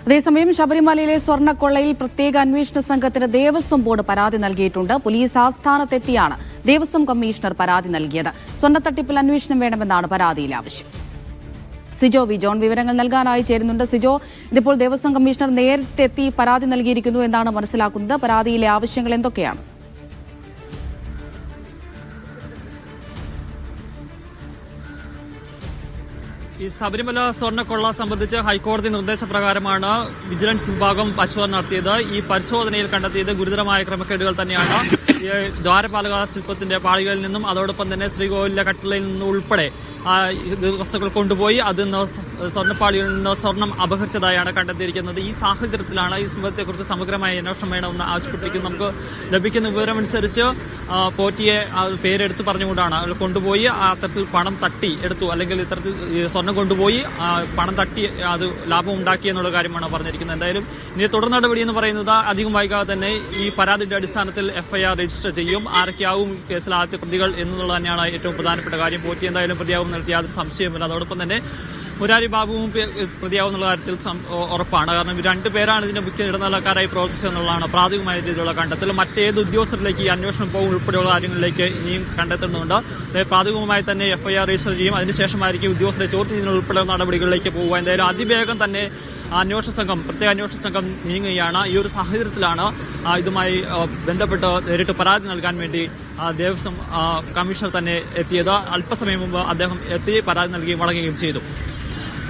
അതേസമയം ശബരിമലയിലെ സ്വർണ്ണക്കൊള്ളയിൽ പ്രത്യേക അന്വേഷണ സംഘത്തിന് ദേവസ്വം ബോർഡ് പരാതി നൽകിയിട്ടുണ്ട്. പോലീസ് ആസ്ഥാനത്തെത്തിയാണ് ദേവസ്വം കമ്മീഷണർ പരാതി നൽകിയത്. സ്വർണ്ണത്തട്ടിപ്പിൽ അന്വേഷണം വേണമെന്നാണ് പരാതിയിൽ ആവശ്യം. സിജോ വി ജോൺ വിവരങ്ങൾ നൽകാനായി ചേരുന്നുണ്ട്. സിജോ, ഇതിപ്പോൾ ദേവസ്വം കമ്മീഷണർ നേരിട്ടെത്തി പരാതി നൽകിയിരിക്കുന്നു എന്നാണ് മനസ്സിലാക്കുന്നത്. പരാതിയിലെ ആവശ്യങ്ങൾ എന്തൊക്കെയാണ്? ഈ ശബരിമല സ്വർണ്ണക്കൊള്ള സംബന്ധിച്ച് ഹൈക്കോടതി നിർദ്ദേശപ്രകാരമാണ് വിജിലൻസ് വിഭാഗം പരിശോധന നടത്തിയത്. ഈ പരിശോധനയിൽ കണ്ടെത്തിയത് ഗുരുതരമായ ക്രമക്കേടുകൾ തന്നെയാണ്. ഈ ദ്വാരപാലക ശില്പത്തിന്റെ പാളികളിൽ നിന്നും അതോടൊപ്പം തന്നെ ശ്രീകോവിലിലെ കട്ടിലയിൽ നിന്നും ഉൾപ്പെടെ വസ്തുക്കൾ കൊണ്ടുപോയി അതിൽ നിന്ന് സ്വർണ്ണപ്പാളികളിൽ നിന്ന് സ്വർണം അപഹരിച്ചതായാണ് കണ്ടെത്തിയിരിക്കുന്നത്. ഈ സാഹചര്യത്തിലാണ് ഈ സംഭവത്തെക്കുറിച്ച് സമഗ്രമായ അന്വേഷണം വേണമെന്ന് ആവശ്യപ്പെട്ടിരിക്കുന്നത്. നമുക്ക് ലഭിക്കുന്ന വിവരമനുസരിച്ച് പോറ്റിയെ പേരെടുത്ത് പറഞ്ഞുകൊണ്ടാണ് അവർ കൊണ്ടുപോയി അത്തരത്തിൽ പണം തട്ടി എടുത്തു, അല്ലെങ്കിൽ ഇത്തരത്തിൽ സ്വർണം കൊണ്ടുപോയി പണം തട്ടി അത് ലാഭം ഉണ്ടാക്കി എന്നുള്ള കാര്യമാണ് പറഞ്ഞിരിക്കുന്നത്. എന്തായാലും ഇനി തുടർ നടപടി എന്ന് പറയുന്നത് അധികം വൈകാതെ തന്നെ ഈ പരാതിയുടെ അടിസ്ഥാനത്തിൽ FIR രജിസ്റ്റർ ചെയ്യും. ആരൊക്കെയാവും കേസിൽ ആദ്യത്തെ പ്രതികൾ എന്നുള്ളത് തന്നെയാണ് ഏറ്റവും പ്രധാനപ്പെട്ട കാര്യം. പോറ്റി എന്തായാലും പ്രതിയാവും നടത്തിയ യാതൊരു സംശയമില്ല. അതോടൊപ്പം തന്നെ മുരാരി ബാബുവും പ്രതിയാവുന്നുള്ള കാര്യത്തിൽ ഉറപ്പാണ്. കാരണം രണ്ടുപേരാണ് ഇതിന്റെ മുഖ്യ ഇടനിലക്കാരായി പ്രവർത്തിച്ചതെന്നുള്ളതാണ് പ്രാഥമികമായ രീതിയിലുള്ള കണ്ടെത്തൽ. മറ്റേത് ഉദ്യോഗസ്ഥരിലേക്ക് ഈ അന്വേഷണം പോകും ഉൾപ്പെടെയുള്ള കാര്യങ്ങളിലേക്ക് ഇനിയും കണ്ടെത്തുന്നുണ്ട്. പ്രാഥമികമായി തന്നെ FIR രജിസ്റ്റർ ചെയ്യും. അതിനുശേഷമായിരിക്കും ഉദ്യോഗസ്ഥരെ ചോദ്യം ചെയ്യുന്ന ഉൾപ്പെടെയുള്ള നടപടികളിലേക്ക് പോകുക. എന്തായാലും അതിവേഗം തന്നെ പ്രത്യേക അന്വേഷണ സംഘം നീങ്ങുകയാണ്. ഈ ഒരു സാഹചര്യത്തിലാണ് ഇതുമായി ബന്ധപ്പെട്ട് നേരിട്ട് പരാതി നൽകാൻ വേണ്ടി ദേവസ്വം കമ്മീഷണർ തന്നെ എത്തിയത്. അല്പസമയം മുമ്പ് അദ്ദേഹം എത്തി പരാതി നൽകുകയും മടങ്ങുകയും ചെയ്തു.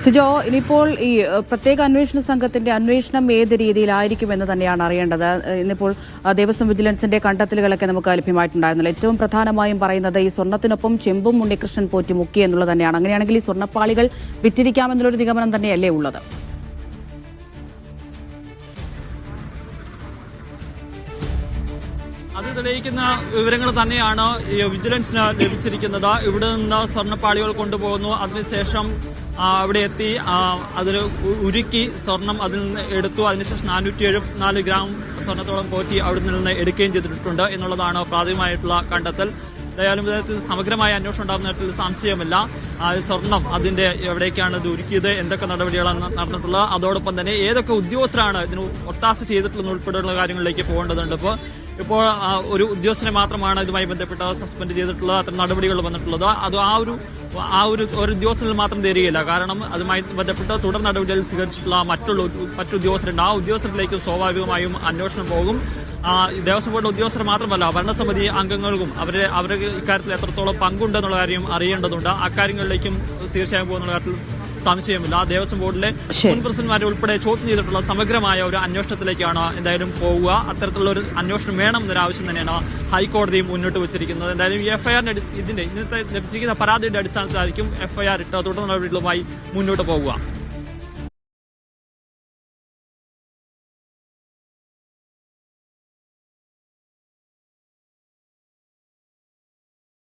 സിജോ, ഇനിയിപ്പോൾ ഈ പ്രത്യേക അന്വേഷണ സംഘത്തിന്റെ അന്വേഷണം ഏത് രീതിയിലായിരിക്കുമെന്ന് തന്നെയാണ് അറിയേണ്ടത്. ഇന്നിപ്പോൾ ദേവസ്വം വിജിലൻസിന്റെ കണ്ടെത്തലുകളൊക്കെ നമുക്ക് ലഭ്യമായിട്ടുണ്ടായിരുന്നില്ല. ഏറ്റവും പ്രധാനമായും പറയുന്നത് ഈ സ്വർണ്ണത്തിനൊപ്പം ചെമ്പും ഉണ്ണികൃഷ്ണൻ പോറ്റി മുക്കി എന്നുള്ളത് തന്നെയാണ്. അങ്ങനെയാണെങ്കിൽ ഈ സ്വർണ്ണപ്പാളികൾ വിറ്റിരിക്കാമെന്നുള്ളൊരു നിഗമനം തന്നെയല്ലേ ഉള്ളത്? അത് തെളിയിക്കുന്ന വിവരങ്ങൾ തന്നെയാണ് വിജിലൻസിന് ലഭിച്ചിരിക്കുന്നത്. ഇവിടെ നിന്ന് സ്വർണ്ണപ്പാളികൾ കൊണ്ടുപോകുന്നു. അതിനുശേഷം അവിടെ എത്തി അതിൽ ഉരുക്കി സ്വർണം അതിൽ നിന്ന് എടുത്തു. അതിനുശേഷം 474 ഗ്രാം സ്വർണ്ണത്തോളം പോറ്റി അവിടെ നിന്ന് എടുക്കുകയും ചെയ്തിട്ടുണ്ട് എന്നുള്ളതാണ് പ്രാഥമികമായിട്ടുള്ള കണ്ടെത്തൽ. എന്തായാലും വിധത്തിൽ സമഗ്രമായ അന്വേഷണം ഉണ്ടാകുന്ന തരത്തിൽ സംശയമില്ല. സ്വർണം അതിന്റെ എവിടേക്കാണ് ഇത് ഒരുക്കിയത്, എന്തൊക്കെ നടപടികളാണ് നടന്നിട്ടുള്ളത്, അതോടൊപ്പം തന്നെ ഏതൊക്കെ ഉദ്യോഗസ്ഥരാണ് ഇതിന് ഒത്താശ ചെയ്തിട്ടുള്ള ഉൾപ്പെടെയുള്ള കാര്യങ്ങളിലേക്ക് പോകേണ്ടതുണ്ട്. ഇപ്പോൾ ഒരു ഉദ്യോഗസ്ഥനെ മാത്രമാണ് ഇതുമായി ബന്ധപ്പെട്ട് സസ്പെൻഡ് ചെയ്തിട്ടുള്ളത്. അത്തരം നടപടികൾ വന്നിട്ടുള്ളത്. അത് ആ ഒരു ഉദ്യോഗസ്ഥരിൽ മാത്രം തരികയില്ല. കാരണം അതുമായി ബന്ധപ്പെട്ട് തുടർ നടപടികൾ സ്വീകരിച്ചിട്ടുള്ള മറ്റു ഉദ്യോഗസ്ഥരുണ്ട്. ആ ഉദ്യോഗസ്ഥരിലേക്കും സ്വാഭാവികമായും അന്വേഷണം പോകും. ദേവസ്വം ബോർഡ് ഉദ്യോഗസ്ഥർ മാത്രമല്ല, ഭരണസമിതി അംഗങ്ങൾക്കും അവരുടെ ഇക്കാര്യത്തിൽ എത്രത്തോളം പങ്കുണ്ടെന്നുള്ള കാര്യം അറിയേണ്ടതുണ്ട്. അക്കാര്യങ്ങളിലേക്കും തീർച്ചയായും പോകുന്ന കാര്യത്തിൽ സംശയമില്ല. ദേവസ്വം ബോർഡിലെ മുൻ പ്രസിഡന്റുമാരെ ഉൾപ്പെടെ ചോദ്യം ചെയ്തിട്ടുള്ള സമഗ്രമായ ഒരു അന്വേഷണത്തിലേക്കാണ് എന്തായാലും പോവുക. അത്തരത്തിലുള്ള ഒരു അന്വേഷണം വേണം എന്നൊരു ആവശ്യം തന്നെയാണ് ഹൈക്കോടതിയും മുന്നോട്ട് വെച്ചിരിക്കുന്നത്. എന്തായാലും ഈ FIR ഇന്നത്തെ ലഭിച്ചിരിക്കുന്ന പരാതിയുടെ അടിസ്ഥാനത്തിലായിരിക്കും FIR ഇട്ട് തുടർ നടപടികളുമായി മുന്നോട്ട് പോകുക.